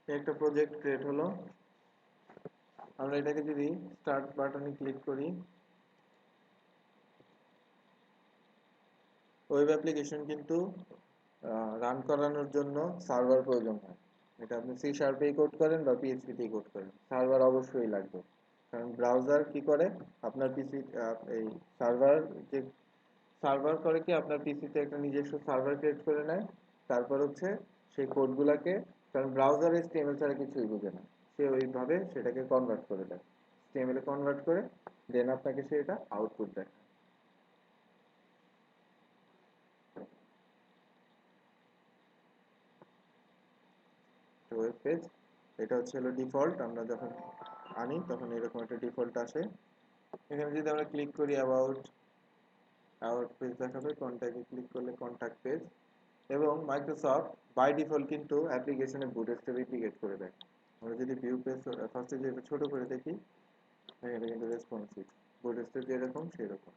একটা project create হলো। আমরা এটাকে যদি স্টার্ট বাটনে ক্লিক করি, ওয়েব অ্যাপ্লিকেশন কিন্তু রান করানোর জন্য সার্ভার প্রয়োজন হয়। এটা আপনি সি শার্পেই কোড করেন বা পিএইচপিতেই কোড করেন, সার্ভার অবশ্যই লাগবে। কারণ ব্রাউজার কি করে, আপনার পিসি এই সার্ভার যে সার্ভার করে কি আপনার পিসিতে একটা নিজস্ব সার্ভার ক্রিয়েট করে নেয়। তারপর হচ্ছে সেই কোডগুলোকে, কারণ ব্রাউজার এইচটিএমএল ছাড়া কিছুই বোঝে না, সে ওইভাবে সেটাকে কনভার্ট করে দেয়, এইচটিএমএল এ কনভার্ট করে দেন আপনাকে সে এটা আউটপুট দেয়। ওয়েব পেজ, এটা হচ্ছে হলো ডিফল্ট। আমরা যখন আনি তখন এরকম একটা ডিফল্ট আসে। এখানে যদি আমরা ক্লিক করি অ্যাবাউট, অ্যাবাউট পেজ দেখাবে, কন্ট্যাক্টে ক্লিক করলে কন্ট্যাক্ট পেজ। এবং মাইক্রোসফট বাই ডিফল্ট কিন্তু অ্যাপ্লিকেশনে বুটস্ট্র্যাপ ইন্টিগ্রেট করে দেয়। আমরা যদি ভিউ পেজ ফার্স্টে যদি ছোট করে দেখি, এটা কিন্তু রেসপন্সিভ, বুটস্ট্র্যাপ যেরকম সেরকম।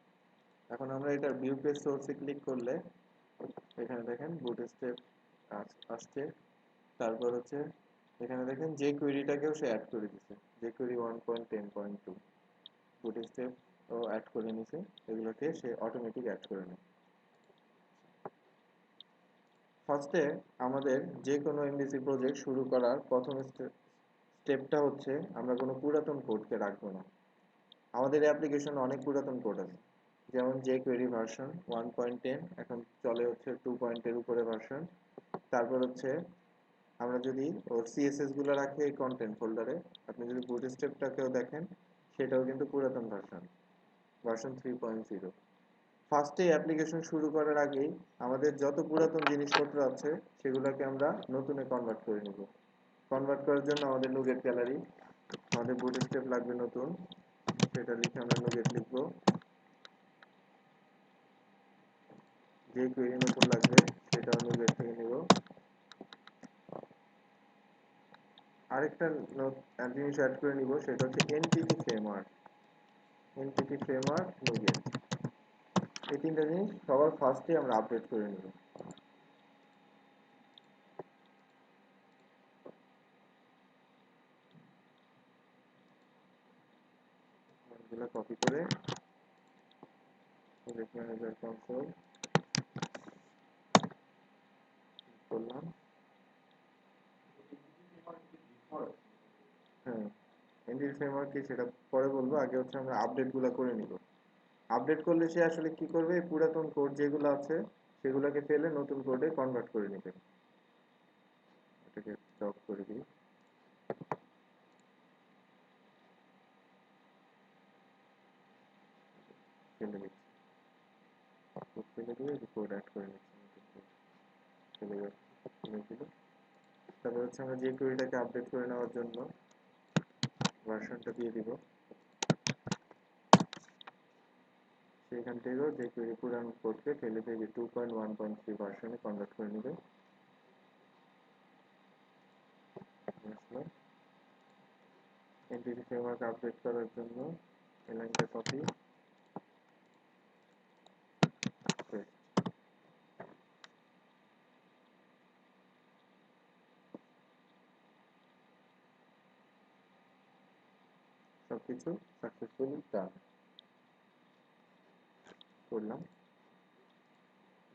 এখন আমরা এটা ভিউ পেজ সোর্সে ক্লিক করলে এখানে দেখেন বুটস্ট্র্যাপ আসছে। তারপর হচ্ছে এখানে দেখেন যে কুইরিটাকেও সে অ্যাড করে দিচ্ছে, যে কুইরি 1.10.2 বুটস্ট্র্যাপ ও অ্যাড করে নিছে, এগুলোকে সে অটোমেটিক অ্যাড করে নেয়। ফার্স্টে আমাদের যে কোনো এমভিসি প্রজেক্ট শুরু করার প্রথম স্টেপটা হচ্ছে আমরা কোনো পুরাতন কোডকে রাখবো না। আমাদের অ্যাপ্লিকেশন অনেক পুরাতন কোড আছে, যেমন যে কোয়েরি ভার্সন 1.10, এখন চলে হচ্ছে 2 এর উপরে ভার্সন। তারপর হচ্ছে আমরা যদি ওর সিএসএস গুলো রাখি এই কন্টেন্ট ফোল্ডারে, আপনি যদি বুটস্ট্র্যাপটাকেও দেখেন সেটাও কিন্তু পুরাতন ভার্সন, ভার্সন 3.0। ফার্স্টে অ্যাপ্লিকেশন শুরু করার আগেই আমাদের যত পুরাতন জিনিসপত্র আছে সেগুলোকে আমরা নতুনে কনভার্ট করে নিব। কনভার্ট করার জন্য আমাদের নুগেট গ্যালারি, আমাদের বুটস্ট্র্যাপ লাগবে নতুন, সেটা লিখে আমরা নুগেট লিখবো। যে কোয়েরি নতুন লাগবে সেটাও নুগেট থেকে নিব। আরেকটা জিনিস অ্যাড করে নিব, সেটা হচ্ছে entity framework, entity framework NuGet. এই তিনটা জিনিস সবার ফার্স্টে আমরা আপডেট করে নিব। এগুলো কপি করে প্রজেক্ট ম্যানেজার কনসোল করলাম। হ্যাঁ, এনটিটি ফ্রেমওয়ার্ক কি সেটা পরে বলবো, আগে হচ্ছে আমরা আপডেটগুলো করে নিব। আপডেট করলে সে আসলে কি করবে, পুরাতন কোড যেগুলো আছে সেগুলোকে ফেলে নতুন কোডে কনভার্ট করে নেবে। এটাকে স্টপ করে দিই, ফেলে দিচ্ছি, ফেলে দিয়ে কোড অ্যাড করে নিচ্ছি, চলে যাচ্ছে, ফেলে দিল। তারপর হচ্ছে আমরা যে কোয়েরিটাকে আপডেট করে নেওয়ার জন্য ভার্সনটা দিয়ে দিব, সেখান থেকেও যে কোয়েরি পুরানো কোডকে ফেলে দিয়ে 2.1.3 ভার্সনে কনভার্ট করে নেবে। এনটিটি ফ্রেমওয়ার্ক আপডেট করার জন্য এই লাইনটা কপি, সবকিছু সাকসেসফুলি ডান করলাম।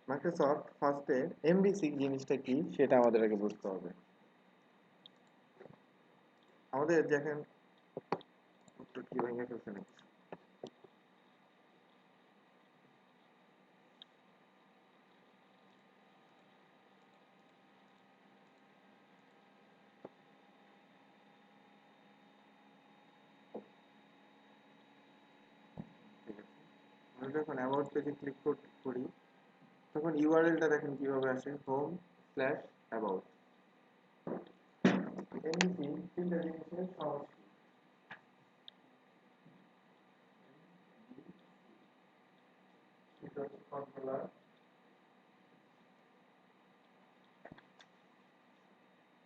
মাইক্রোসফট ফার্স্টে এমভিসি জিনিসটা কি সেটা আমাদের আগে বুঝতে হবে। আমাদের দেখেন কি ভেঙে ফেলছে নাকি, ঠিক আছে। আমরা যখন অ্যাবাউট পেজে ক্লিক করি তখন ইউআরএলটা দেখেন কিভাবে আসে, হোম স্ল্যাশ অ্যাবাউট। এমভিসি তিনটা জিনিসের সমষ্টি, এটা হচ্ছে কন্ট্রোলার,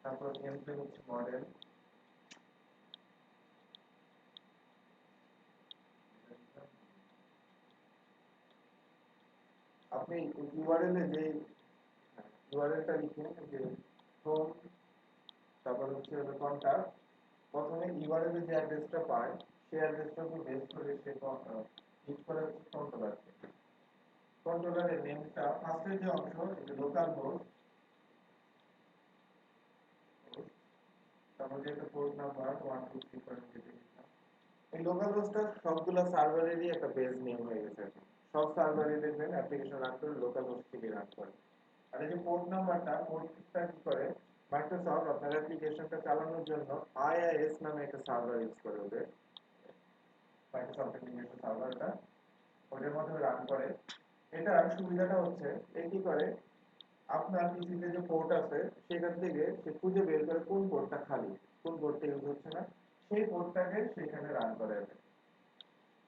তারপর এমটা হচ্ছে মডেল, আপনি ইউআরএল এ যে ইউআরএলটা লিখেন যে হোম তারপর হচ্ছে হলো কন্টাক্ট। প্রথমে ইউআরএল যে অ্যাড্রেসটা পায় সেই অ্যাড্রেসটাকে বেস করে সে হিট করে হচ্ছে কন্ট্রোলারকে। কন্ট্রোলারের নেমটা ফার্স্টের যে অংশ এটা লোকাল হোস্ট, তারপর যে একটা পোর্ট নাম্বার 1 2 3 4 যেটা লিখলাম, এই লোকাল হোস্টটা সবগুলা সার্ভারেরই একটা বেস নেম হয়ে গেছে এখন। সব সার্ভারে দেখবেন অ্যাপ্লিকেশন রান করে লোকাল হোস্ট থেকে রান করে। আর এই যে পোর্ট নাম্বারটা, পোর্টটা কি করে, মাইক্রোসফট আপনার অ্যাপ্লিকেশনটা চালানোর জন্য আইআইএস নামে একটা সার্ভার ইউজ করে ওদের মাইক্রোসফটের নিজস্ব সার্ভারটা, ওটার মাধ্যমে রান করে। এটার সুবিধাটা হচ্ছে এ কি করে, আপনার পিসিতে যে পোর্ট আছে সেখান থেকে সে খুঁজে বের করে কোন পোর্টটা খালি, কোন পোর্টটা ইউজ হচ্ছে না, সেই পোর্টটাকে সেখানে রান করে।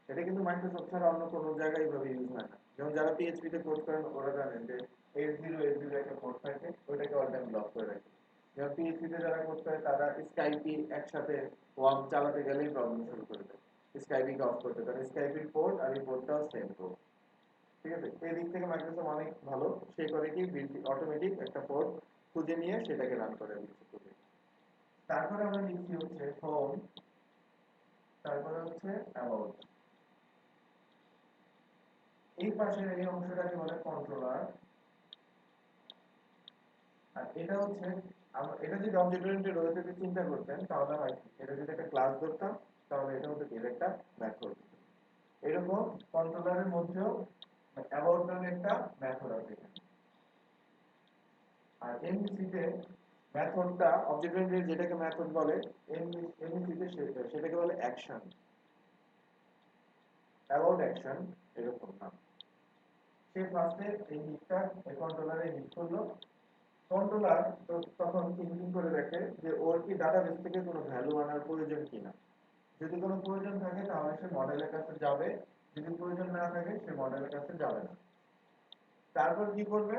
এটা কিন্তু মাইক্রোসফট ছাড়া অন্য কোনো জায়গায় এইভাবে ইউজ হয় না। যেমন যারা পিএইচপি তে কোড করেন ওরা জানেন যে 8080 একটা পোর্ট থাকে, ওইটাকে অল টাইম ব্লক করে রাখে। যেমন পিএইচপি তে যারা কোড করে তারা স্কাইপি একসাথে ওয়ার্ম চালাতে গেলেই প্রবলেম শুরু করে দেয়, স্কাইপিকে অফ করতে, কারণ স্কাইপির পোর্ট আর এই পোর্টটাও সেম পোর্ট। ঠিক আছে, এই দিক থেকে মাইক্রোসফট অনেক ভালো। সে করে কি অটোমেটিক একটা পোর্ট খুঁজে নিয়ে সেটাকে রান করে দিচ্ছে। তারপরে আমরা লিখছি হচ্ছে হোম, তারপরে হচ্ছে অ্যাবাউট। এই পাশের এই অংশটাকে বলে কন্ট্রোলার। আর এটা হচ্ছে এটা যদি অবজেক্ট ওরিয়েন্টেড ওয়েতে চিন্তা করতেন তাহলে হয় কি, এটা যদি একটা ক্লাস ধরতাম তাহলে এটা হতো একটা মেথড। এরকম কন্ট্রোলারের মধ্যেও অ্যাবাউট নামে একটা মেথড আছে এখানে। আর এমভিসি তে মেথডটা অবজেক্ট ওরিয়েন্টেড যেটাকে মেথড বলে, এমভিসি তে সেটাকে বলে অ্যাকশন, অ্যাবাউট অ্যাকশন এরকম না। সে ফার্স্টে এই হিটটা এই কন্ট্রোলারে হিট করলো। কন্ট্রোলার তো তখন থিঙ্কিং করে দেখে যে ওর কি ডাটাবেস থেকে কোনো ভ্যালু আনার প্রয়োজন কিনা। যদি কোনো প্রয়োজন থাকে তাহলে সে মডেলের কাছে যাবে, যদি প্রয়োজন না থাকে সে মডেলের কাছে যাবে না। তারপর কি করবে,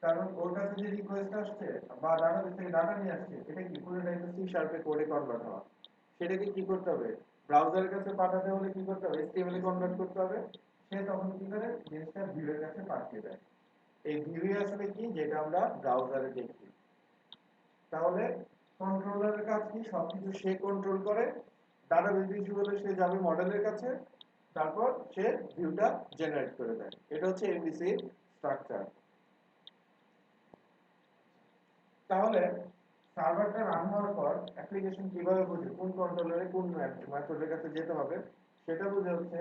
কারণ ওর কাছে যে রিকোয়েস্ট আসছে বা ডাটাবেস থেকে ডাটা নিয়ে আসছে এটা কি পুরোটা একটা সি শার্পে কোডে কনভার্ট হওয়া, সেটাকে কি করতে হবে, ব্রাউজারের কাছে পাঠাতে হলে কি করতে হবে, এইচটিএমএল এ কনভার্ট করতে হবে। সে তখন কি করে জিনিসটা ভিউয়ের কাছে পাঠিয়ে দেয়। এই ভিউ আসলে কি, যেটা আমরা ব্রাউজারে দেখি। তাহলে কন্ট্রোলারের কাজ কি, সবকিছু সে কন্ট্রোল করে। ডাটাবেস ইস্যু হলে সে যাবে মডেলের কাছে, তারপর সে ভিউটা জেনারেট করে দেয়। এটা হচ্ছে এমভিসি স্ট্রাকচার। তাহলে সার্ভারটা রান হওয়ার পর অ্যাপ্লিকেশন কিভাবে বুঝে কোন কন্ট্রোলারে কোন মেথডের কাছে যেতে হবে, সেটা বুঝে হচ্ছে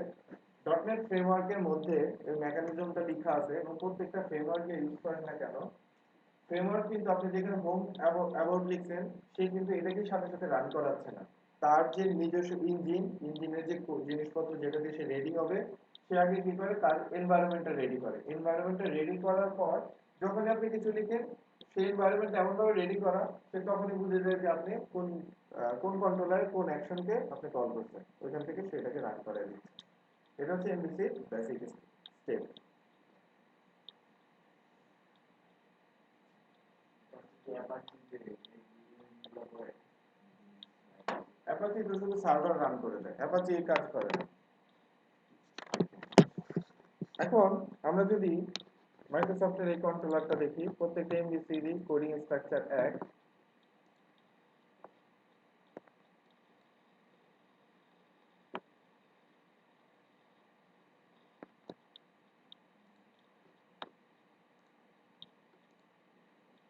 ডটনেট ফ্রেমওয়ার্কের মধ্যে এই মেকানিজমটা লেখা আছে, এবং প্রত্যেকটা ফ্রেমওয়ার্কে ইউজ করেন না কেন, ফ্রেমওয়ার্ক কিন্তু আপনি যেখানে হোম অ্যাবাউট লিখছেন সে কিন্তু এটাকে সাথে সাথে রান করাচ্ছে না। তার যে নিজস্ব ইঞ্জিনের যে জিনিসপত্র যেটা দিয়ে সে রেডি হবে, সে আগে কি করে তার এনভায়রনমেন্টটা রেডি করে। এনভায়রনমেন্টটা রেডি করার পর যখন আপনি কিছু লিখেন, সেই এনভায়রনমেন্ট এমন ভাবে রেডি করা, সে তখনই বুঝে যায় যে আপনি কোন কন্ট্রোলারে কোন অ্যাকশনকে আপনি কল করছেন, ওইখান থেকে সেটাকে রান করে দিচ্ছে। এটা হচ্ছে এমভিসি বেসিক স্টেপ। অ্যাপাচি তো শুধু সার্ভার রান করে দেয়, অ্যাপাচি এই কাজ করে না। এখন আমরা যদি মাইক্রোসফটের এই কন্ট্রোলারটা দেখি, প্রত্যেকটা এমভিসিডি কোডিং স্ট্রাকচার এক।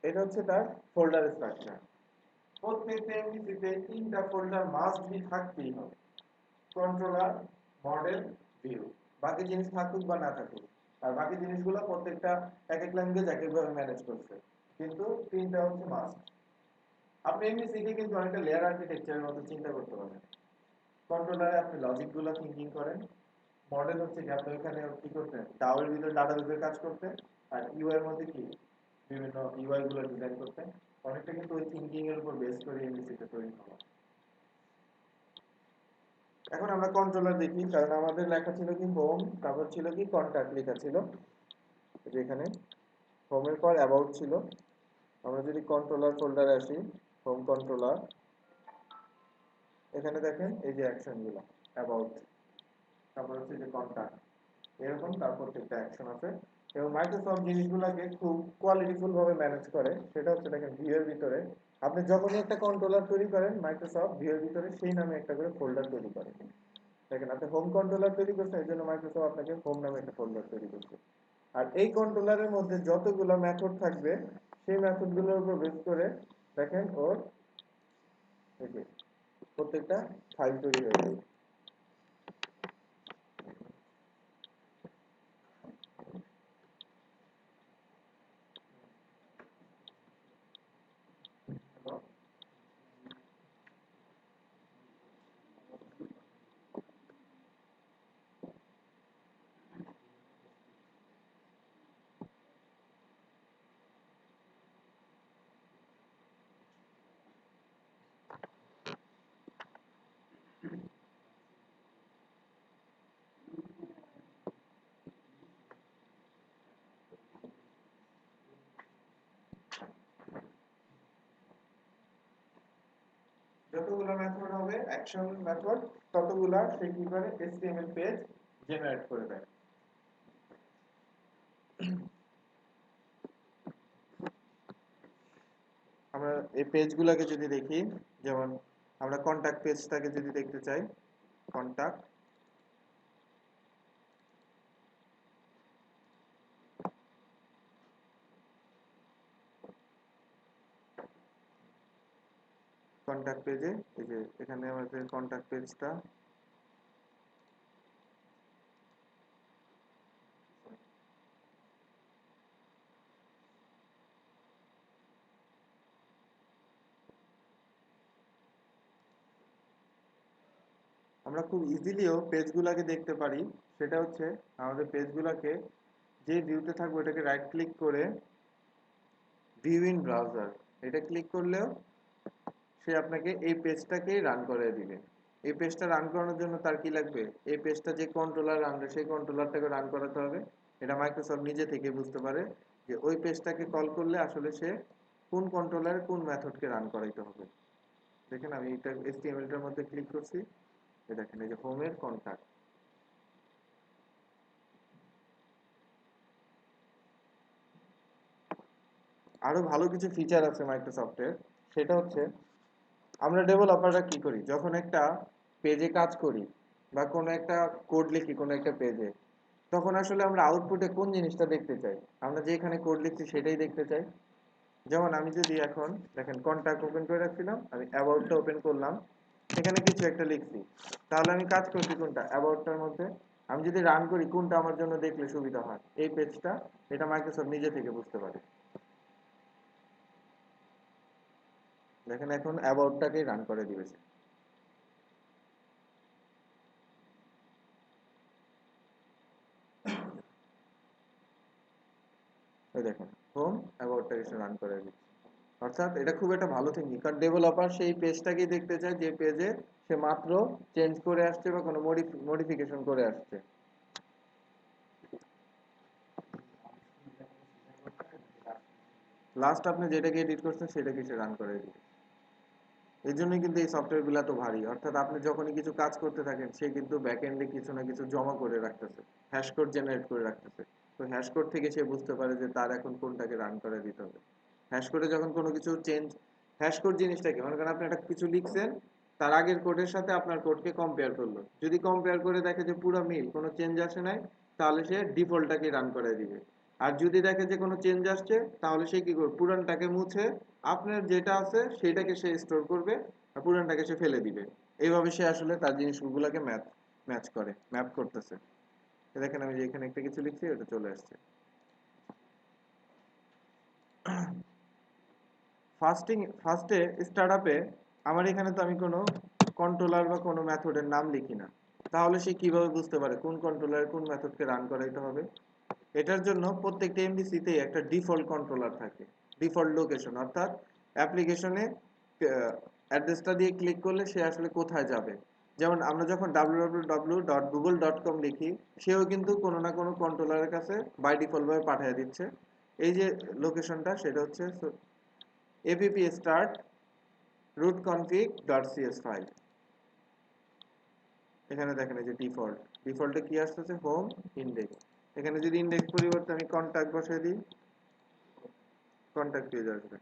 এটা হচ্ছে তার ফোল্ডার স্ট্রাকচার। প্রত্যেকটা এমভিসিতে তিনটা ফোল্ডার মাস্ট বি থাকতেই হবে, কন্ট্রোলার, মডেল, ভিউ। বাকি জিনিস থাকুক বা না থাকুক, আর বাকি জিনিসগুলো প্রত্যেকটা এক এক ল্যাঙ্গুয়েজ এক একভাবে ম্যানেজ করছে, কিন্তু তিনটা হচ্ছে মাস্ট। আপনি এমভিসিকে কিন্তু অনেকটা লেয়ার আর্কিটেকচারের মতো চিন্তা করতে পারেন। কন্ট্রোলারে আপনি লজিক গুলো থিঙ্কিং করেন, মডেল হচ্ছে কি আপনি এখানে কি করতেন, ডাওয়ের ভিতরে ডাটাবেসের কাজ করতেন, আর ইউআই এর মধ্যে কি বিভিন্ন ইউআই গুলো ডিজাইন করতেন। অনেকটা কিন্তু ওই থিঙ্কিং এর উপর বেস করে এমভিসিটা তৈরি হওয়া। এখন আমরা কন্ট্রোলার দেখি, কারণ আমাদের লেখা ছিল কি হোম, তারপর ছিল কি কন্টাক্ট লেখা ছিল, যেখানে হোমের পর অ্যাবাউট ছিল। আমরা যদি কন্ট্রোলার ফোল্ডারে আসি, হোম কন্ট্রোলার, এখানে দেখেন এই যে অ্যাকশন গুলো, অ্যাবাউট, তারপর হচ্ছে যে কন্টাক্ট, এরকম তার প্রত্যেকটা অ্যাকশন আছে। এবং মাইক্রোসফট জিনিসগুলোকে খুব কোয়ালিটিফুল ভাবে ম্যানেজ করে, সেটা হচ্ছে দেখেন ভিউ এর ভিতরে আপনি যখনই একটা কন্ট্রোলার তৈরি করেন মাইক্রোসফট ভিএর ভিতরে সেই নামে একটা করে ফোল্ডার তৈরি করে। দেখেন আপনি হোম কন্ট্রোলার তৈরি করছেন, এই জন্য মাইক্রোসফট আপনাকে হোম নামে একটা ফোল্ডার তৈরি করছে। আর এই কন্ট্রোলারের মধ্যে যতগুলো মেথড থাকবে সেই মেথডগুলোর উপর বেস করে দেখেন ওর এই যে প্রত্যেকটা ফাইল তৈরি হয়ে যাবে। যতগুলো মেথড হবে অ্যাকশন মেথড, ততগুলা সে কি করে HTML পেজ জেনারেট করে দেয়। আমরা এই পেজগুলোকে যদি দেখি, যেমন আমরা কন্টাক্ট পেজটাকে যদি দেখতে চাই, কন্টাক্ট কন্টাক্ট পেজে এই যে এখানে আমাদের কন্টাক্ট পেজটা, আমরা খুব ইজিলিও পেজগুলোকে দেখতে পারি। সেটা হচ্ছে আমাদের পেজগুলোকে যে ভিউতে থাকবে এটাকে রাইট ক্লিক করে ভিউ ইন ব্রাউজার এটা ক্লিক করলেও সে আপনাকে এই পেজটাকেই রান করে দিবে। এই পেজটা রান করানোর জন্য তার কি লাগবে, এই পেজটা যে কন্ট্রোলার রানবে সেই কন্ট্রোলারটাকে রান করাতে হবে। এটা মাইক্রোসফট নিজে থেকে বুঝতে পারে যে ওই পেজটাকে কল করলে আসলে সে কোন কন্ট্রোলারে কোন মেথডকে রান করাইতে হবে। দেখেন আমি এটা HTML-টার মধ্যে ক্লিক করছি, এই দেখেন এই যে হোমের কন্টাক্ট। আরো ভালো কিছু ফিচার আছে মাইক্রোসফটের। সেটা হচ্ছে আমরা ডেভেলপাররা কি করি, যখন একটা পেজে কাজ করি বা কোনো একটা কোড লিখি কোনো একটা পেজে, তখন আসলে আমরা আউটপুটে কোন জিনিসটা দেখতে চাই, আমরা যেখানে কোড লিখছি সেটাই দেখতে চাই। যেমন আমি যদি এখন দেখেন কন্ট্যাক্ট ওপেন করে রাখছিলাম, আমি অ্যাবাউটটা ওপেন করলাম, এখানে কিছু একটা লিখছি, তাহলে আমি কাজ করছি কোনটা, অ্যাবাউটটার মধ্যে। আমি যদি রান করি কোনটা আমার জন্য দেখলে সুবিধা হয়, এই পেজটা। এটা মাইক্রোসফট নিজে থেকে বুঝতে পারে। দেখেন এখন অ্যাবাউটটাকেই রান করে দিয়েছে। এই দেখেন হোম অ্যাবাউটটাকে সে রান করে দিচ্ছে। অর্থাৎ এটা খুব একটা ভালো থিঙ্কিং, কারণ ডেভেলপার সেই পেজটাকেই দেখতে চায় যে পেজে সে মাত্র চেঞ্জ করে আসছে বা কোনো মডিফিকেশন করে আসছে। লাস্ট আপনি যেটাকে এডিট করছেন সেটাকে সে রান করে দিবে। এই জন্যই কিন্তু এই সফটওয়্যারগুলো তো ভারী। অর্থাৎ আপনি যখনই কিছু কাজ করতে থাকেন সে কিন্তু ব্যাকএন্ডে কিছু না কিছু জমা করে রাখতেছে, হ্যাশ কোড জেনারেট করে রাখতেছে। তো হ্যাশ কোড থেকে সে বুঝতে পারে যে তার এখন কোনটাকে রান করে দিতে হবে। হ্যাশ কোডে যখন কোনো কিছু চেঞ্জ, হ্যাশ কোড জিনিসটা কি, মনে করেন আপনি একটা কিছু লিখছেন, তার আগের কোডের সাথে আপনার কোডকে কম্পেয়ার করলো, যদি কম্পেয়ার করে দেখে যে পুরো মিল, কোনো চেঞ্জ আসে নাই, তাহলে সে ডিফল্টটাকে রান করে দিবে। আর যদি দেখে যে কোনো চেঞ্জ আসছে, তাহলে সে কি করবে, পুরানটাকে মুছে আপনার যেটা আছে সেটাকে সে স্টোর করবে, আর পুরানটাকে সে ফেলে দিবে। এইভাবে সে আসলে তার জিনিসগুলোকে ম্যাচ করে, ম্যাপ করতেছে। দেখেন আমি যে এখানে একটা কিছু লিখছি ওটা চলে আসছে। ফার্স্টে স্টার্টআপে আমার এখানে তো আমি কোনো কন্ট্রোলার বা কোনো মেথডের নাম লিখি না, তাহলে সে কিভাবে বুঝতে পারে কোন কন্ট্রোলার কোন মেথডকে রান করাইতে হবে? এটার জন্য প্রত্যেকটা এমভিসিতে একটা ডিফল্ট কন্ট্রোলার থাকে, ডিফল্ট লোকেশন। অর্থাৎ অ্যাপ্লিকেশনে অ্যাড্রেসটা দিয়ে ক্লিক করলে সে আসলে কোথায় যাবে। যেমন আমরা যখন www.google.com লিখি, সেও কিন্তু কোনো না কোনো কন্ট্রোলারের কাছে বাই ডিফল্ট ভাবে পাঠিয়ে দিচ্ছে। এই যে লোকেশনটা সেটা হচ্ছে app start rootconfig.cs ফাইল। এখানে দেখেন এই যে ডিফল্টে কি আসতেছে, হোম ইন্ডেক্স। এখানে যদি ইন্ডেক্স পরিবর্তে আমি কন্টাক্ট বসাই দিই, কন্টাক্ট পেজ আসবে।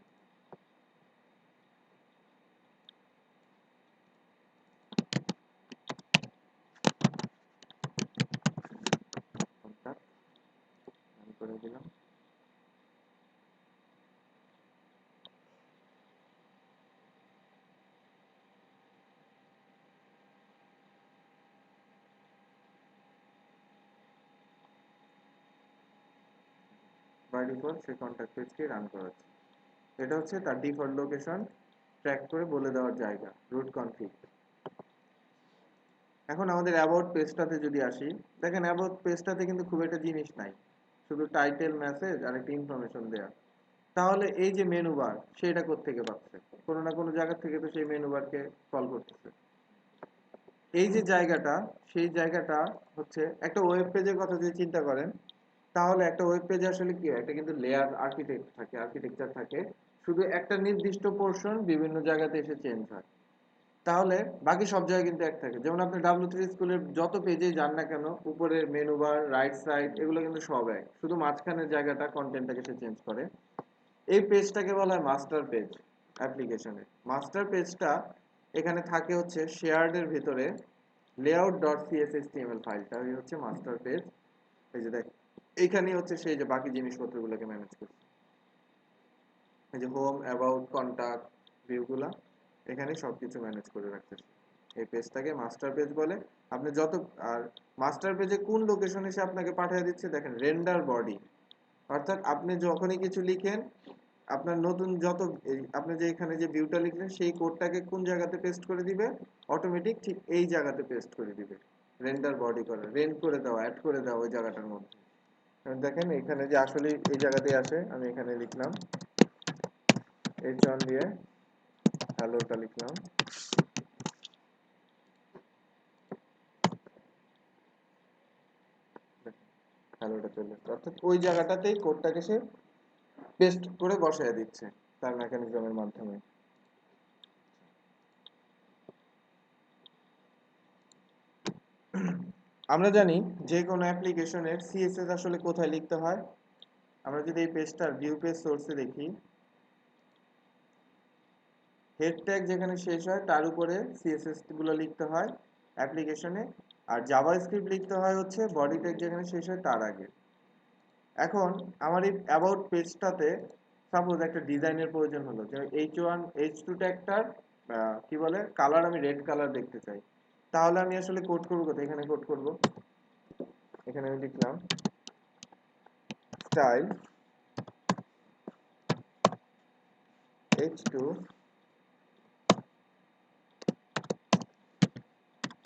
দিলাম। বাই ডিফল্ট সেই কন্ট্যাক্ট পেজকে রান করাচ্ছে। এটা হচ্ছে তার ডিফল্ট লোকেশন ট্র্যাক করে বলে দেওয়ার জায়গা, রুট কনফিগ। এখন আমাদের অ্যাবাউট পেজটাতে যদি আসি, দেখেন অ্যাবাউট পেজটাতে কিন্তু খুব একটা জিনিস নাই, শুধু টাইটেল, মেসেজ আর একটা ইনফরমেশন দেয়া। তাহলে এই যে মেনু বার, সেটা কোত্থেকে পাচ্ছে? কোনো না কোনো জায়গা থেকে তো সেই মেনু বারকে কল করতেছে। এই যে জায়গাটা, সেই জায়গাটা হচ্ছে একটা ওয়েব পেজের কথা যদি চিন্তা করেন, তাহলে একটা ওয়েব পেজে আসলে কি হয়, একটা কিন্তু লেয়ার আর্কিটেকচার থাকে, শুধু একটা নির্দিষ্ট পোর্শন বিভিন্ন জায়গাতে এসে চেঞ্জ হয়। তাহলে বাকি সব জায়গায় কিন্তু এক থাকে। যেমন আপনি W3 স্কুলের যত পেজে যান না কেন, উপরের মেনু বার, রাইট সাইড, এগুলো কিন্তু সব এক, শুধু মাঝখানের জায়গাটা কন্টেন্টটাকে সে চেঞ্জ করে। এই পেজটাকে বলা হয় মাস্টার পেজ অ্যাপ্লিকেশনে। মাস্টার পেজটা এখানে থাকে হচ্ছে শেয়ার্ড এর ভিতরে, layout.cshtml ফাইলটা হচ্ছে মাস্টার পেজ। এই যে দেখ, এইখানেই হচ্ছে সেই যে বাকি জিনিসপত্রগুলোকে ম্যানেজ করছে। এই যে হোম, অ্যাবাউট, কন্টাক্ট, ভিউগুলা এখানে সবকিছু ম্যানেজ করে রাখতেছে। এই পেজটাকে মাস্টার পেজ বলে। আপনি যত আর মাস্টার পেজে কোন লোকেশনে সে আপনাকে পাঠিয়ে দিচ্ছে, দেখেন রেন্ডার বডি। অর্থাৎ আপনি যখনই কিছু লিখেন, আপনার নতুন যত আপনি যে এখানে যে ভিউটা লিখলেন, সেই কোডটাকে কোন জায়গাতে পেস্ট করে দিবে, অটোমেটিক ঠিক এই জায়গাতে পেস্ট করে দিবে। রেন্ডার বডি করে, রেন্ড করে দেওয়া, অ্যাড করে দেওয়া ওই জায়গাটার মধ্যে। দেখেন এখানে যে আসলে এই জায়গাতেই আসে, আমি এখানে লিখলাম H1 দিয়ে হ্যালোটা লিখলাম, হ্যালোটা চলে আসছে। অর্থাৎ ওই জায়গাটাতেই কোডটাকে সে পেস্ট করে বসায় দিচ্ছে তার মেকানিজমের মাধ্যমে। আমরা জানি যে কোনো অ্যাপ্লিকেশনের সিএসএস আসলে কোথায় লিখতে হয়। আমরা যদি এই পেজটার ভিউ পেজ সোর্সে দেখি, হেড ট্যাগ যেখানে শেষ হয় তার উপরে সিএসএস গুলো লিখতে হয় অ্যাপ্লিকেশনে, আর জাভাস্ক্রিপ্ট লিখতে হয় হচ্ছে বডি ট্যাগ যেখানে শেষ হয় তার আগে। এখন আমার এই অ্যাবাউট পেজটাতে সাপোজ একটা ডিজাইনের প্রয়োজন হলো, যে H2 ট্যাগটার কি বলে কালার আমি রেড কালার দেখতে চাই। তাহলে আমি আসলে কোড করবো কোথায়? এখানে কোড করব। এখানে আমি লিখলাম স্টাইল H2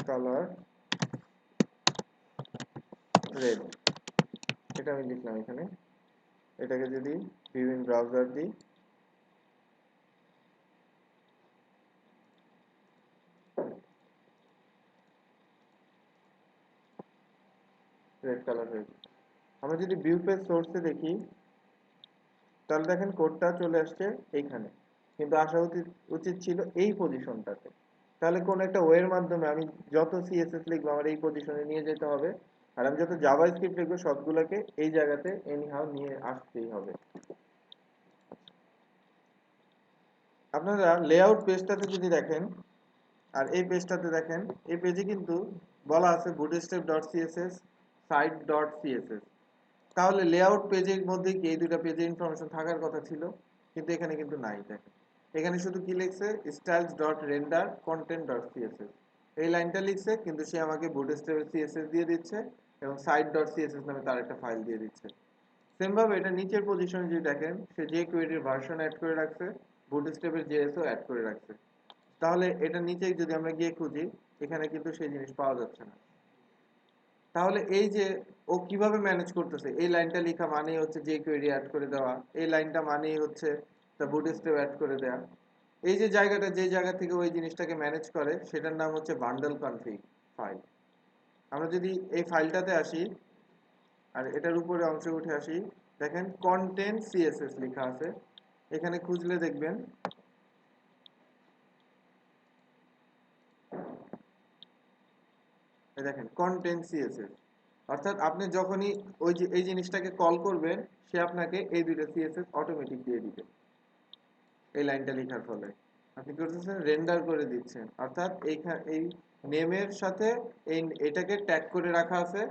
কালার রেড, এটা আমি লিখলাম এখানে। এটাকে যদি বিভিন্ন ব্রাউজার দিই, রেড কালার হয়ে যাবে। আমরা যদি ভিউ পেজ সোর্সে দেখি, তাহলে দেখেন কোডটা চলে আসছে এইখানে, কিন্তু আসা উচিত উচিত ছিল এই পজিশনটাতে। তাহলে কোন একটা ওয়ের মাধ্যমে আমি যত সিএসএস লিখবো আমার এই পজিশনে নিয়ে যেতে হবে, আর আমি যত জাভাস্ক্রিপ্ট লিখবো সবগুলোকে এই জায়গাতে এনিহাউ নিয়ে আসতেই হবে। আপনারা লেআউট পেজটাতে যদি দেখেন, আর এই পেজটাতে দেখেন, এই পেজে কিন্তু বলা আছে bootstrap.css, site.css। তাহলে লেআউট পেজের মধ্যে কি এই দুটো পেজে ইনফরমেশন থাকার কথা ছিল, কিন্তু এখানে কিন্তু নাই। দেখেন এখানে শুধু কি লিখছে, styles.render content.css, এই লাইনটা লিখছে, কিন্তু সে আমাকে bootstrap css দিয়ে দিচ্ছে এবং site.css নামে তার একটা ফাইল দিয়ে দিচ্ছে। সেম ভাবে এটা নিচের পজিশনে যদি দেখেন, সে যে কোয়েরির ভার্সন অ্যাড করে রাখছে, বুটস্ট্র্যাপের জেএসও অ্যাড করে রাখছে। তাহলে এটা নিচে যদি আমরা গিয়ে খুঁজি, এখানে কিন্তু সেই জিনিস পাওয়া যাচ্ছে না। তাহলে এই যে ও কিভাবে ম্যানেজ করতেছে, এই লাইনটা লেখা মানেই হচ্ছে যে কোয়েরি অ্যাড করে দেওয়া, এই লাইনটা মানেই হচ্ছে তা বুটস্ট্র্যাপ অ্যাড করে দেওয়া। এই যে জায়গাটা, যে জায়গা থেকে ওই জিনিসটাকে ম্যানেজ করে, সেটার নাম হচ্ছে বান্ডল কনফিগ ফাইল। আমরা যদি এই ফাইলটাতে আসি আর এটার উপরে অংশে উঠে আসি, দেখেন কন্টেন্ট সিএসএস লেখা আছে। এখানে খুঁজলে দেখবেন এই দেখেন কন্টেন্ট সিএসএস। অর্থাৎ আপনি যখনই ওই যে এই জিনিসটাকে কল করবেন, সে আপনাকে এই দুইটা সিএসএস অটোমেটিক দিয়ে দিবে এই লাইনটা লেখার ফলে। আপনি কি করতেছেন, রেন্ডার করে দিচ্ছেন। অর্থাৎ এই নেমের সাথে এই এটাকে ট্যাগ করে রাখা আছে,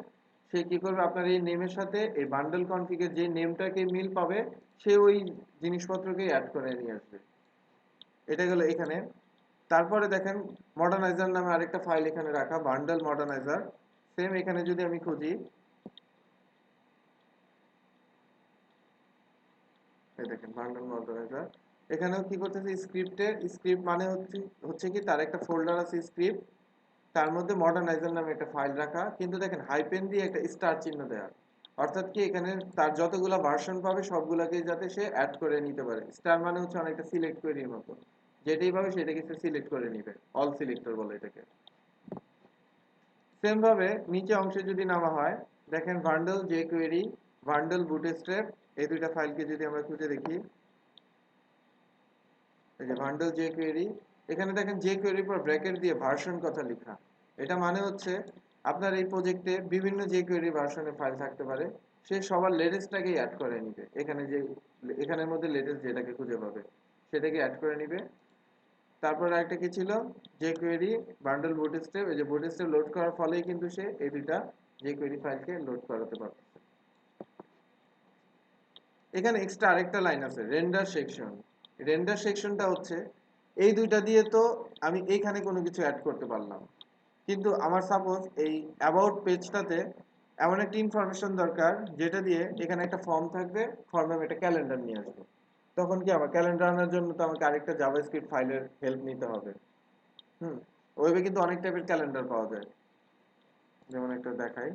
সে কি করবে, আপনার এই নেমের সাথে এই বান্ডেল কনফিগের যে নেমটাকে মিল পাবে সে ওই জিনিসপত্রকে অ্যাড করে নিয়ে আসবে। এটা গেল এখানে। তারপরে দেখেন মডার্নাইজার নামে আরেকটা ফাইল এখানে রাখা, বান্ডেল মডার্নাইজার। সেম এখানে যদি আমি খুঁজি, এই দেখেন বান্ডেল মডার্নাইজার। এখানেও কি করতেছে, স্ক্রিপ্ট মানে হচ্ছে কি তার একটা ফোল্ডার আছে স্ক্রিপ্ট, তার মধ্যে মডার্নাইজার নামে একটা ফাইল রাখা, কিন্তু দেখেন হাইপেন দিয়ে একটা স্টার চিহ্ন দেয়া। অর্থাৎ কি এখানে তার যতগুলা ভার্সন পাবে সবগুলাকে যাতে সে অ্যাড করে নিতে পারে। স্টার মানে হচ্ছে অনেকটা সিলেক্ট কোয়েরির মতো, যেটাই পাবে সেটাকে সে সিলেক্ট করে নিবে, অল সিলেক্টর বলে এটাকে। সেম ভাবে নিচে অংশে যদি নামা হয়, দেখেন bundle J query, bundle bootstrap, এই দুইটা ফাইলকে যদি আমরা খুঁজে দেখি, এই যে বান্ডেল জে কোয়েরি, এখানে দেখেন জে কোয়েরির পর ব্র্যাকেট দিয়ে ভার্সন কথা লেখা। এটা মানে হচ্ছে আপনার এই প্রজেক্টে বিভিন্ন যে কোয়েরি ভার্সনের ফাইল থাকতে পারে, সে সবার লেটেস্টটাকেই অ্যাড করে নিবে। এখানের মধ্যে লেটেস্ট যেটাকে খুঁজে পাবে সেটাকে অ্যাড করে নিবে। তারপর আরেকটা কি ছিল, যে কোয়েরি বান্ডেল বুটস্ট্র্যাপ, এই যে বুটস্ট্র্যাপ লোড করার ফলেই কিন্তু সে এই দুইটা যে কোয়েরি ফাইলকে লোড করাতে পারবে। এখানে এক্সট্রা আরেকটা লাইন আছে, রেন্ডার সেকশন। রেন্ডার সেকশনটা হচ্ছে এই দুইটা দিয়ে তো আমি এইখানে কোনো কিছু অ্যাড করতে পারলাম, কিন্তু আমার সাপোজ এই অ্যাবাউট পেজটাতে এমন একটা ইনফরমেশন দরকার যেটা দিয়ে এখানে একটা ফর্ম থাকবে, ফর্মে আমি একটা ক্যালেন্ডার নিয়ে আসবো। তখন কি আমার ক্যালেন্ডার আনার জন্য তো আমাকে আরেকটা জাভাস্ক্রিপ্ট ফাইলের হেল্প নিতে হবে। হুম, ওয়েবে কিন্তু অনেক টাইপের ক্যালেন্ডার পাওয়া যায়, যেমন একটা দেখাই।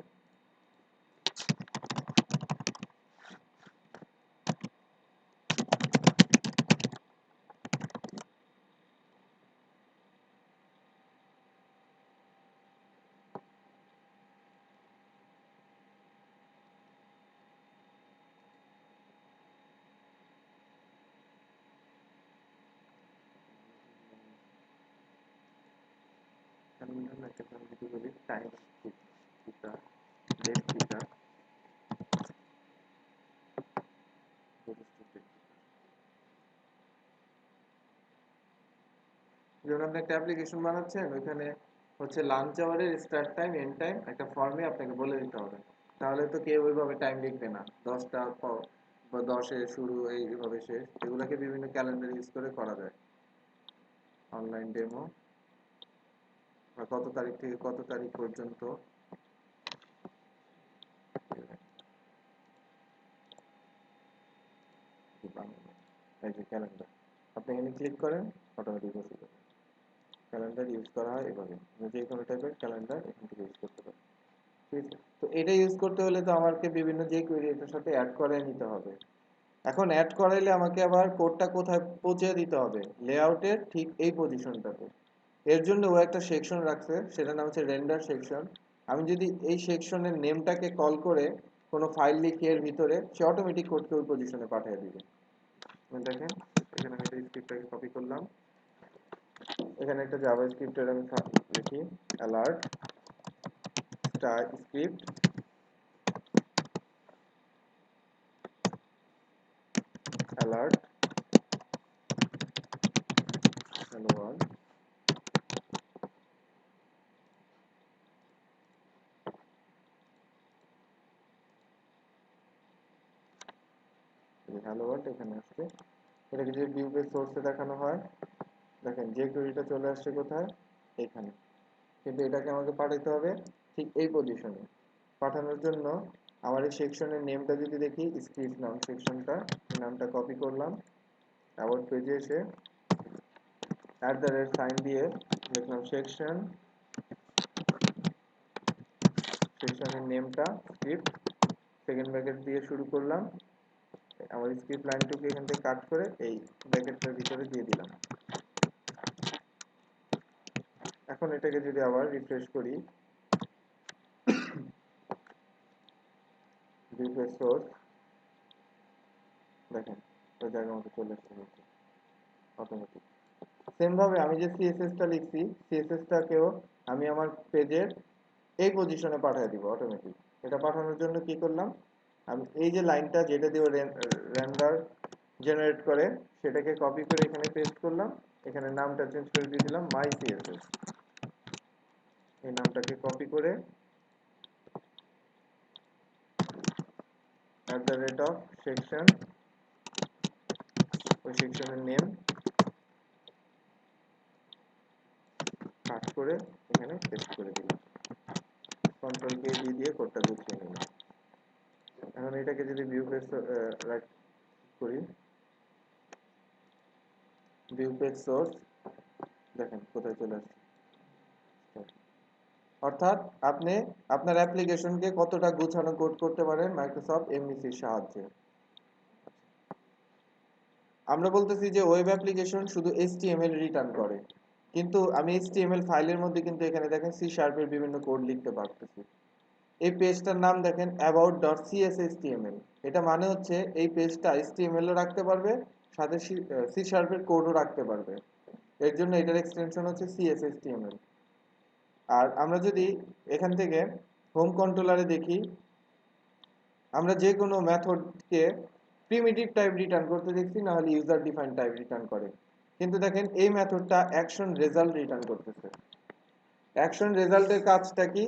ক্যালেন্ডার না, একটা আমি যদি বলি টাইম থিটা, ডেট থিটা, যেমন আপনি একটা অ্যাপ্লিকেশন বানাচ্ছেন, ওইখানে হচ্ছে লাঞ্চ আওয়ারের স্টার্ট টাইম এন্ড টাইম একটা ফর্মে আপনাকে বলে দিতে হবে, তাহলে তো কেউ ওইভাবে টাইম লিখবে না, 10টা বা 10-এ শুরু এইভাবে শেষ, এগুলোকে বিভিন্ন ক্যালেন্ডার ইউজ করে করা যায়। অনলাইন ডেমো, বা কত তারিখ থেকে কত তারিখ পর্যন্ত, এই যে ক্যালেন্ডার, আপনি এখানে ক্লিক করেন, অটোমেটিক বসে যাবে। ক্যালেন্ডার ইউজ করা হয় এভাবে, যে কোনো টাইপের ক্যালেন্ডার এখান থেকে ইউজ করতে পারেন। ঠিক আছে, তো এটা ইউজ করতে হলে তো আমাকে বিভিন্ন যে কোয়েরি এটার সাথে অ্যাড করে নিতে হবে। এখন অ্যাড করাইলে আমাকে আবার কোডটা কোথায় পৌঁছে দিতে হবে, লেআউটের ঠিক এই পজিশনটাতে। এর জন্য ও একটা সেকশন রাখছে, সেটার নাম হচ্ছে রেন্ডার সেকশন। আমি যদি এই সেকশনের নেমটাকে কল করে কোনো ফাইল লিখি এর ভিতরে, সে অটোমেটিক কোডকে ওই পজিশনে পাঠিয়ে দিবে। দেখেন এখানে আমি এই স্ক্রিপ্টটাকে কপি করলাম, এখানে একটা জাভা স্ক্রিপ্টের আমি লিখি, alert star script, alert hello world. Hello world এখানে আসছে, এটাকে যদি ভিউ পেজ সোর্সে দেখানো হয়, দেখেন যে কোয়েরিটা চলে আসছে কোথায়, এখানে। কিন্তু এটাকে আমাকে পাঠাতে হবে ঠিক এই পজিশনে। পাঠানোর জন্য আমার এই সেকশনের নেমটা যদি দেখি, স্ক্রিপ্ট নাম সেকশনটা, এই নামটা কপি করলাম, অ্যাবাউট পেজে এসে সাইন দিয়ে লিখলাম সেকশন, সেকশনের নেমটা স্ক্রিপ্ট, সেকেন্ড ব্র্যাকেট দিয়ে শুরু করলাম, আমার স্ক্রিপ্ট লাইনটুকু এখান থেকে কাট করে এই ব্র্যাকেটটার ভিতরে দিয়ে দিলাম। এখন এটাকে যদি আবার রিফ্রেশ করি, ভিউ পেজ সোর্স, দেখেন ওই জায়গার মতো চলে আসছে অটোমেটিক। সেম ভাবে আমি যে সিএসএসটা লিখছি, সিএসএসটাকেও আমি আমার পেজের এই পজিশনে পাঠিয়ে দিব অটোমেটিক। এটা পাঠানোর জন্য কি করলাম, আমি এই যে লাইনটা যেটা দিয়ে রেন্ডার জেনারেট করে, সেটাকে কপি করে এখানে পেস্ট করলাম, এখানে নামটা চেঞ্জ করে দিয়ে দিলাম মাই সিএসএস। এই নামটাকে কপি করে @section, ওই সেকশনের নেম কাট করে এখানে পেস্ট করে দিলাম, কন্ট্রোল কে দিয়ে কোডটা গুছিয়ে নিলাম। এখন এটাকে যদি ভিউ পেজ রাইট করি, ভিউ পেজ সোর্স, দেখেন কোথায় চলে আসছে। অর্থাৎ আপনি আপনার অ্যাপ্লিকেশনকে কতটা গোছানো কোড করতে পারেন মাইক্রোসফট এমভিসির সাহায্যে। আমরা বলতেছি যে ওয়েব অ্যাপ্লিকেশন শুধু এইচটিএমএল রিটার্ন করে, কিন্তু আমি এইচটিএমএল ফাইলের মধ্যে কিন্তু এখানে দেখেন সি শার্পের বিভিন্ন কোড লিখতে পারতেছি। এই পেজটার নাম দেখেন about.cshtml, এটা মানে হচ্ছে এই পেজটা এইচটিএমএল ও রাখতে পারবে, সাথে সি শার্পের কোডও রাখতে পারবে। এর জন্য এটার এক্সটেনশন হচ্ছে CSHTML। আর আমরা যদি এখান থেকে হোম কন্ট্রোলারে দেখি, আমরা যে কোনো মেথডকে প্রিমিটিভ টাইপ রিটার্ন করতে দেখছি, না হলে ইউজার ডিফাইন্ড টাইপ রিটার্ন করে। কিন্তু দেখেন এই মেথডটা অ্যাকশন রেজাল্ট রিটার্ন করতেছে। অ্যাকশন রেজাল্টের কাজটা কি?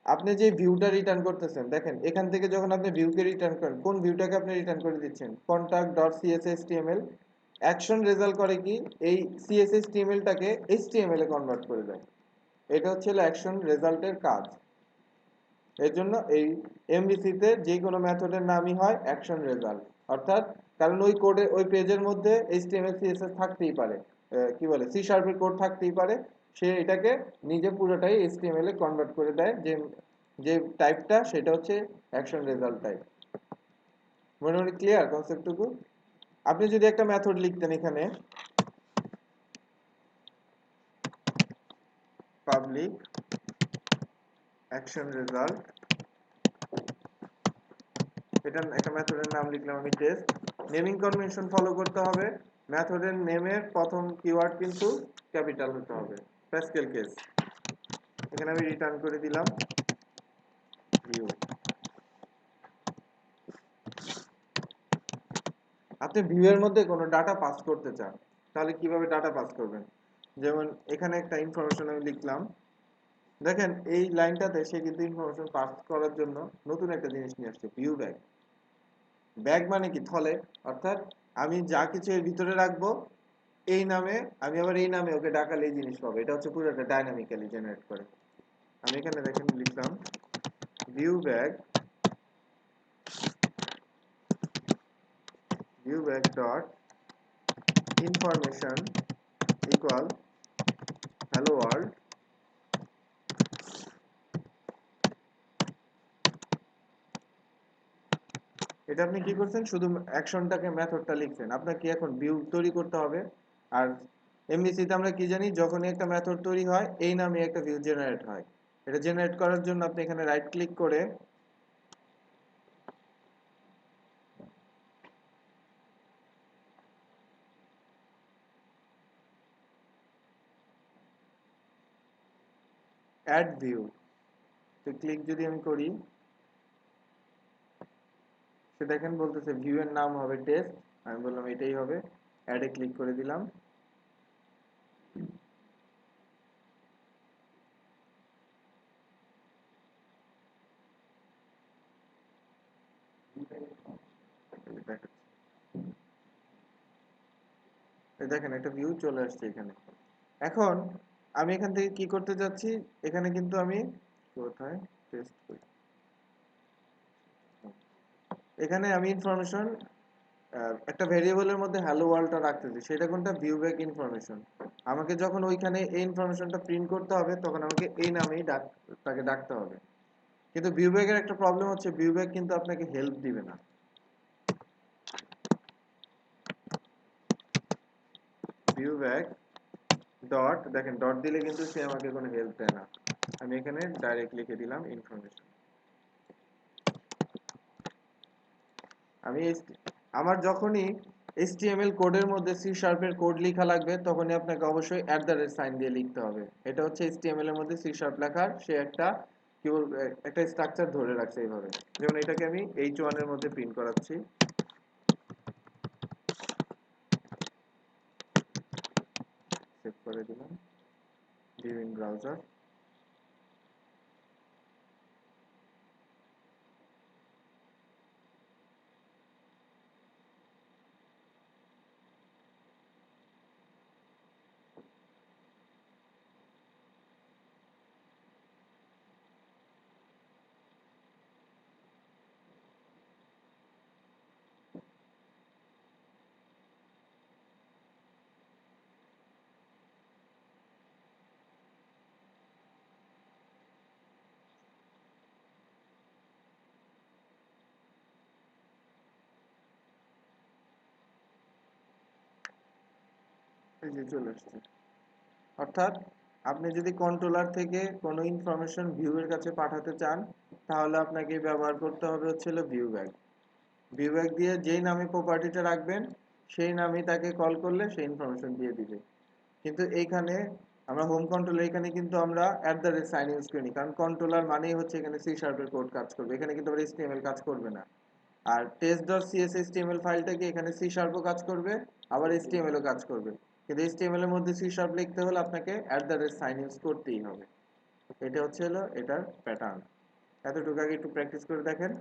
আপনি যে ভিউটা রিটার্ন করতেছেন, দেখেন এখান থেকে যখন আপনি ভিউকে রিটার্ন করেন, কোন ভিউটাকে আপনি রিটার্ন করে দিচ্ছেন? contact.cshtml। অ্যাকশন রেজাল্ট করে কি? এই CSHTML-টাকে HTML এ কনভার্ট করে দেয়। এটা হচ্ছে অ্যাকশন রেজাল্টের কাজ। এর জন্য এই এমভিসি তে যে কোনো মেথডের নামই হয় অ্যাকশন রেজাল্ট। অর্থাৎ কারণ ওই কোডে ওই পেজের মধ্যে HTML CSS থাকতেই পারে, কি বলে সি শার্পের কোড থাকতেই পারে, সে এটাকে নিজে পুরোটাই HTML এ কনভার্ট করে দেয়। যে যে টাইপটা সেটা হচ্ছে অ্যাকশন রেজাল্ট টাইপ। মোটামুটি ক্লিয়ার কনসেপ্টটুকু? আপনি যদি একটা মেথড লিখতেন এখানে পাবলিক অ্যাকশন রেজাল্ট, এটা একটা মেথডের নাম লিখলাম আমি টেস্ট। নেমিং কনভেনশন ফলো করতে হবে, মেথডের নেমের প্রথম কিওয়ার্ড কিন্তু ক্যাপিটাল হতে হবে, প্যাসকেল কেস। এখানে আমি রিটার্ন করে দিলাম ভিউ। আপনি ভিউ এর মধ্যে কোনো ডাটা পাস করতে চান, তাহলে কিভাবে ডাটা পাস করবেন? যেমন এখানে একটা ইনফরমেশন আমি লিখলাম, দেখেন এই লাইনটাতে সে কিন্তু ইনফরমেশন পাস করার জন্য নতুন একটা জিনিস নিয়ে আসছে, ভিউ ব্যাগ। ব্যাগ মানে কি? থলে। অর্থাৎ আমি যা কিছু এর ভিতরে রাখবো এই নামে, আমি আবার এই নামে ওকে ডাকালে এই জিনিস পাবো। এটা হচ্ছে পুরোটা ডাইনামিক্যালি জেনারেট করে। আমি এখানে দেখেন লিখলাম view bag, view bag dot information equal hello world. এটা আপনি কি করছেন? শুধু অ্যাকশনটাকে মেথডটা লিখছেন। আপনাকে এখন ভিউ তৈরি করতে হবে। আর এমভিসিতে আমরা কি জানি, যখনই একটা মেথড তৈরি হয় এই নামে একটা ভিউ জেনারেট হয়। এটা জেনারেট করার জন্য আপনি এখানে রাইট ক্লিক করে অ্যাড ভিউ তো ক্লিক যদি আমি করি, সে দেখেন বলতেছে ভিউ এর নাম হবে টেস্ট। আমি বললাম এটাই হবে, অ্যাডে ক্লিক করে দিলাম। দেখেন একটা ভিউ চলে আসছে এখানে। এখন আমি এখান থেকে কি করতে যাচ্ছি, এখানে কিন্তু আমি কোথায় টেস্ট করি, এখানে আমি ইনফরমেশন একটা ভেরিয়েবলের মধ্যে হ্যালো ওয়ার্ল্ডটা রাখতেছি। সেটা কোনটা? View back information. আমাকে যখন ওইখানে এই ইনফরমেশনটা প্রিন্ট করতে হবে তখন আমাকে এই নামেই তাকে ডাকতে হবে। কিন্তু ভিউ ব্যাকের একটা প্রবলেম হচ্ছে, ভিউ ব্যাক কিন্তু আপনাকে হেল্প দিবে না। ভিউ ব্যাক ডট, দেখেন ডট দিলে কিন্তু সে আমাকে কোনো হেল্প দেয় না। আমি এখানে ডাইরেক্ট লিখে দিলাম ইনফরমেশন। আমি আমার যখনই HTML কোডের মধ্যে সি শার্পের কোড লেখা লাগবে তখনই আপনাকে অবশ্যই @সাইন দিয়ে লিখতে হবে। এটা হচ্ছে HTML এর মধ্যে সি শার্প লেখার সে একটা কি বলবো একটা স্ট্রাকচার ধরে রাখছে এইভাবে। যেমন এটাকে আমি H1 এর মধ্যে প্রিন্ট করাচ্ছি, সেভ করে দিলাম, ভিউ ইন ব্রাউজার। এই যে চলে আসছে। অর্থাৎ আপনি যদি কন্ট্রোলার থেকে কোনো ইনফরমেশন ভিউয়ের কাছে পাঠাতে চান, তাহলে আপনাকে ব্যবহার করতে হবে হচ্ছে হলো ভিউ ব্যাগ। ভিউ ব্যাগ দিয়ে যেই নামে প্রপার্টিটা রাখবেন, সেই নামেই তাকে কল করলে সেই ইনফরমেশন দিয়ে দিবে। কিন্তু এইখানে আমরা হোম কন্ট্রোল, এখানে কিন্তু আমরা @সাইন ইউজ করিনি, কারণ কন্ট্রোলার মানেই হচ্ছে এখানে সি শার্পের কোড কাজ করবে, এখানে কিন্তু আবার HTML কাজ করবে না। আর test.cs HTML ফাইলটা কি এখানে সি শার্পও কাজ করবে, আবার HTML ও কাজ করবে। কিন্তু HTML এর মধ্যে সি শার্প লিখতে হলে আপনাকে সাইন ইউজ করতেই হবে। এটা হচ্ছে হলো এটার প্যাটার্ন। এতটুকু আগে একটু প্র্যাকটিস করে দেখেন।